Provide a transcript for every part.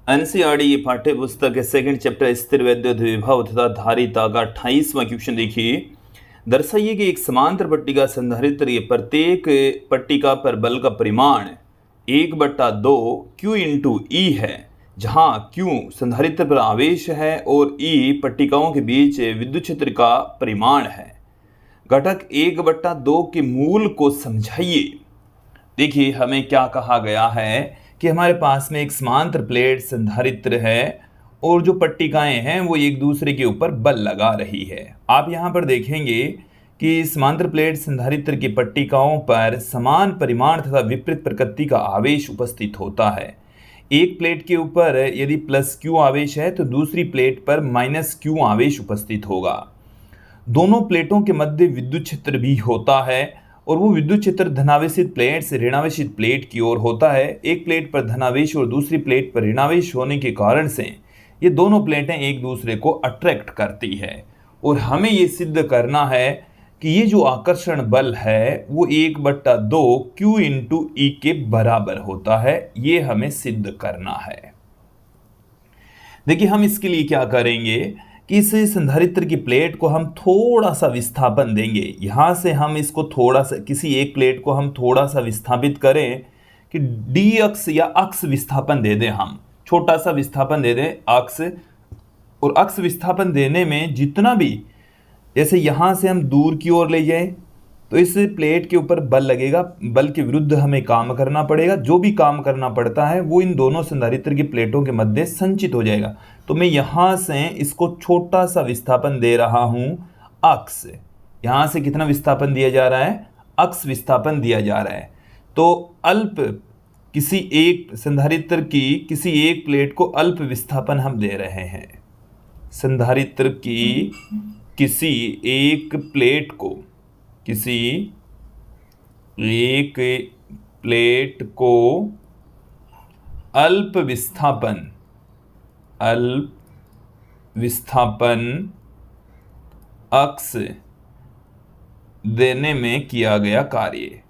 NCERT पाठ्य पुस्तक के सेकंड चैप्टर स्थिर वैद्युत विभव तथा धारिता का 28वां क्वेश्चन देखिए। दर्शाइए कि एक समांतर पट्टिका संधारित्र के प्रत्येक पट्टिका पर बल का परिमाण 1/2 Q इंटू ई है, जहां Q संधारित्र पर आवेश है और E पट्टिकाओं के बीच विद्युत क्षेत्र का परिमाण है। घटक 1/2 के मूल को समझाइए। देखिए हमें क्या कहा गया है कि हमारे पास में एक समांतर प्लेट संधारित्र है और जो पट्टिकाएं हैं वो एक दूसरे के ऊपर बल लगा रही है। आप यहाँ पर देखेंगे कि समांतर प्लेट संधारित्र की पट्टिकाओं पर समान परिमाण तथा विपरीत प्रकृति का आवेश उपस्थित होता है। एक प्लेट के ऊपर यदि +Q आवेश है तो दूसरी प्लेट पर -Q आवेश उपस्थित होगा। दोनों प्लेटों के मध्य विद्युत क्षेत्र भी होता है और वो विद्युत क्षेत्र धनावेशित प्लेट से ऋणावेशित प्लेट की ओर होता है। एक प्लेट पर धनावेश और दूसरी प्लेट पर ऋणावेश होने के कारण से ये दोनों प्लेटें एक दूसरे को अट्रैक्ट करती है और हमें ये सिद्ध करना है कि ये जो आकर्षण बल है वो 1/2 Q इंटू ई के बराबर होता है। ये हमें सिद्ध करना है। देखिए हम इसके लिए क्या करेंगे कि इस संधारित्र की प्लेट को हम थोड़ा सा विस्थापन देंगे। यहाँ से हम इसको थोड़ा सा, किसी एक प्लेट को हम थोड़ा सा विस्थापित करें कि डी अक्ष या अक्ष विस्थापन दे दें। हम छोटा सा विस्थापन दे दें अक्ष, और अक्ष विस्थापन देने में जितना भी, जैसे यहाँ से हम दूर की ओर ले जाएं तो इस प्लेट के ऊपर बल लगेगा, बल के विरुद्ध हमें काम करना पड़ेगा। जो भी काम करना पड़ता है वो इन दोनों संधारित्र की प्लेटों के मध्य संचित हो जाएगा। तो मैं यहाँ से इसको छोटा सा विस्थापन दे रहा हूँ अक्ष। यहाँ से कितना विस्थापन दिया जा रहा है? अक्ष विस्थापन दिया जा रहा है। तो अल्प किसी एक संधारित्र की किसी एक प्लेट को अल्प विस्थापन हम दे रहे हैं। संधारित्र की किसी एक प्लेट को, किसी एक प्लेट को अल्प विस्थापन अक्ष देने में किया गया कार्य।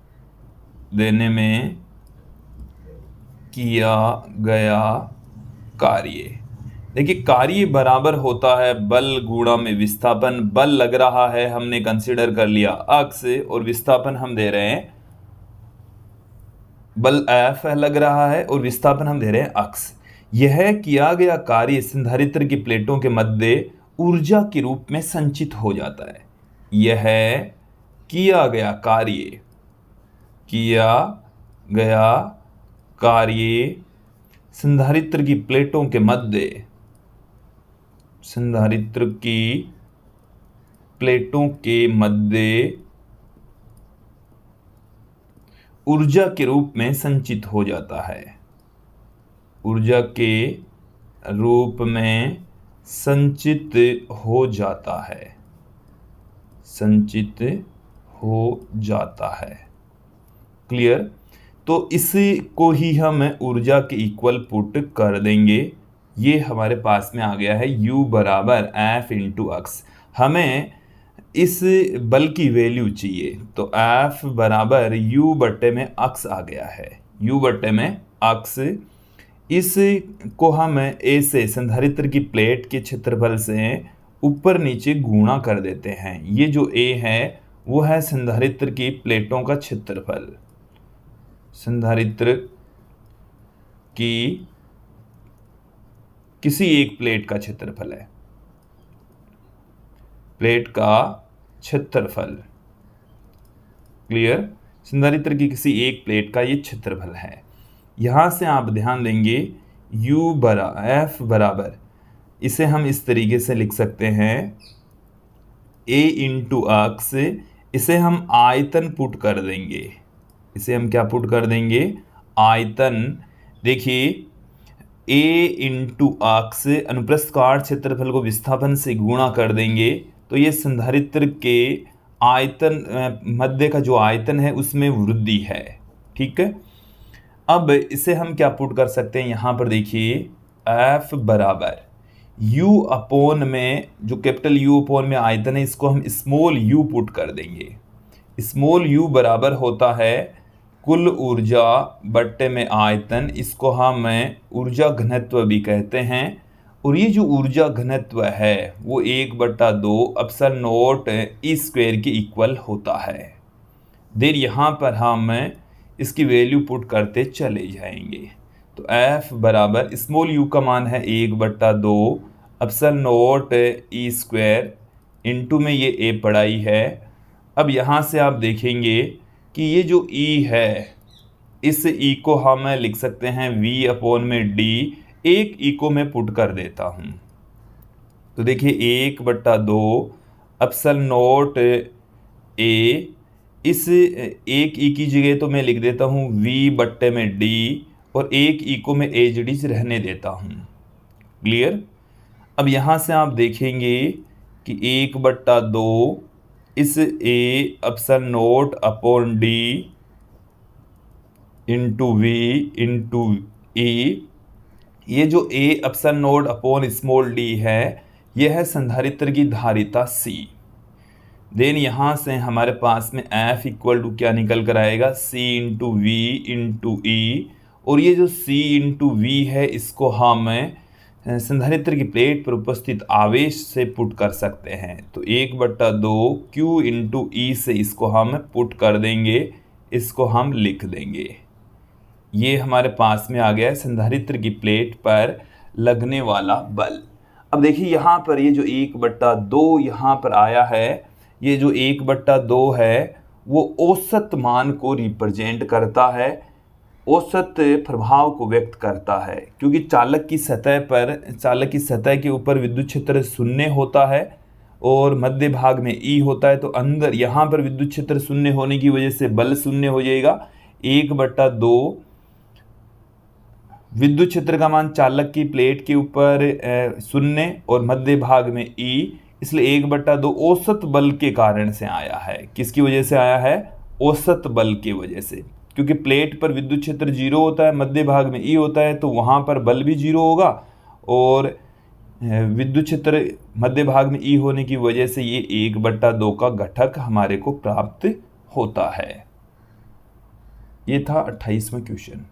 देखिए कार्य बराबर होता है बल गुणा में विस्थापन। बल लग रहा है, हमने कंसीडर कर लिया अक्ष, और विस्थापन हम दे रहे हैं, बल F लग रहा है और विस्थापन हम दे रहे हैं अक्ष। यह किया गया कार्य संधारित्र की प्लेटों के मध्य ऊर्जा के रूप में संचित हो जाता है। यह किया गया कार्य संधारित्र की प्लेटों के मध्य ऊर्जा के रूप में संचित हो जाता है। ऊर्जा के रूप में संचित हो जाता है। क्लियर? तो इसी को ही हम ऊर्जा के इक्वल पुट कर देंगे। ये हमारे पास में आ गया है U बराबर F इंटू अक्ष। हमें इस बल की वैल्यू चाहिए, तो F बराबर U बट्टे में अक्ष आ गया है। U बट्टे में अक्ष, इस को हम A से संधारित्र की प्लेट के क्षेत्रफल से ऊपर नीचे गुणा कर देते हैं। ये जो A है वो है संधारित्र की प्लेटों का क्षेत्रफल। संधारित्र की किसी एक प्लेट का क्षेत्रफल है, प्लेट का क्षेत्रफल। क्लियर? संधारित्र की किसी एक प्लेट का ये क्षेत्रफल है। यहां से आप ध्यान देंगे F बराबर, इसे हम इस तरीके से लिख सकते हैं A इंटू अक्ष। इसे हम आयतन पुट कर देंगे। इसे हम क्या पुट कर देंगे? आयतन। देखिए A इंटू अक्ष अनुप्रस्थ काट क्षेत्रफल को विस्थापन से गुणा कर देंगे तो ये संधारित्र के आयतन, मध्य का जो आयतन है उसमें वृद्धि है। ठीक है, अब इसे हम क्या पुट कर सकते हैं? यहाँ पर देखिए F बराबर U अपोन में, जो कैपिटल U अपोन में आयतन है, इसको हम स्मॉल u पुट कर देंगे। स्मॉल u बराबर होता है कुल ऊर्जा बट्टे में आयतन, इसको हम ऊर्जा घनत्व भी कहते हैं। और ये जो ऊर्जा घनत्व है वो 1/2 एप्सिलॉन नॉट ई स्क्वायर के इक्वल होता है। देन यहाँ पर हम इसकी वैल्यू पुट करते चले जाएंगे। तो F बराबर स्मॉल u का मान है 1/2 epsilon not E square, into में ये a पढ़ाई है। अब यहाँ से आप देखेंगे कि ये जो E है, इस E को हम लिख सकते हैं V/d। एक E को मैं पुट कर देता हूँ, तो देखिए 1/2 एप्सिलॉन नॉट a, इस एक E की जगह तो मैं लिख देता हूँ V/d, और एक E को मैं एज इट इज रहने देता हूँ। क्लियर। अब यहाँ से आप देखेंगे कि 1/2 इस a epsilon not upon d into v into e, ये जो a epsilon not upon small d है, यह है संधारित्र की धारिता C। देन यहाँ से हमारे पास में F इक्वल टू क्या निकल कर आएगा, C इंटू वी इंटू ई। और ये जो C इंटू वी है, इसको हम संधारित्र की प्लेट पर उपस्थित आवेश से पुट कर सकते हैं। तो 1/2 Q इंटू ई से इसको हम पुट कर देंगे, इसको हम लिख देंगे। ये हमारे पास में आ गया है संधारित्र की प्लेट पर लगने वाला बल। अब देखिए यहाँ पर ये जो 1/2 यहाँ पर आया है, ये जो 1/2 है वो औसत मान को रिप्रेजेंट करता है, औसत प्रभाव को व्यक्त करता है। क्योंकि चालक की सतह के ऊपर विद्युत क्षेत्र 0 होता है और मध्य भाग में E होता है, तो अंदर यहाँ पर विद्युत क्षेत्र 0 होने की वजह से बल 0 हो जाएगा। 1/2 विद्युत क्षेत्र का मान चालक की प्लेट के ऊपर 0 और मध्य भाग में E, इसलिए 1/2 औसत बल के कारण से आया है। किसकी वजह से आया है, औसत बल की वजह से। क्योंकि प्लेट पर विद्युत क्षेत्र 0 होता है, मध्य भाग में E होता है, तो वहाँ पर बल भी 0 होगा, और विद्युत क्षेत्र मध्य भाग में E होने की वजह से ये 1/2 का घटक हमारे को प्राप्त होता है। ये था 28वां क्वेश्चन।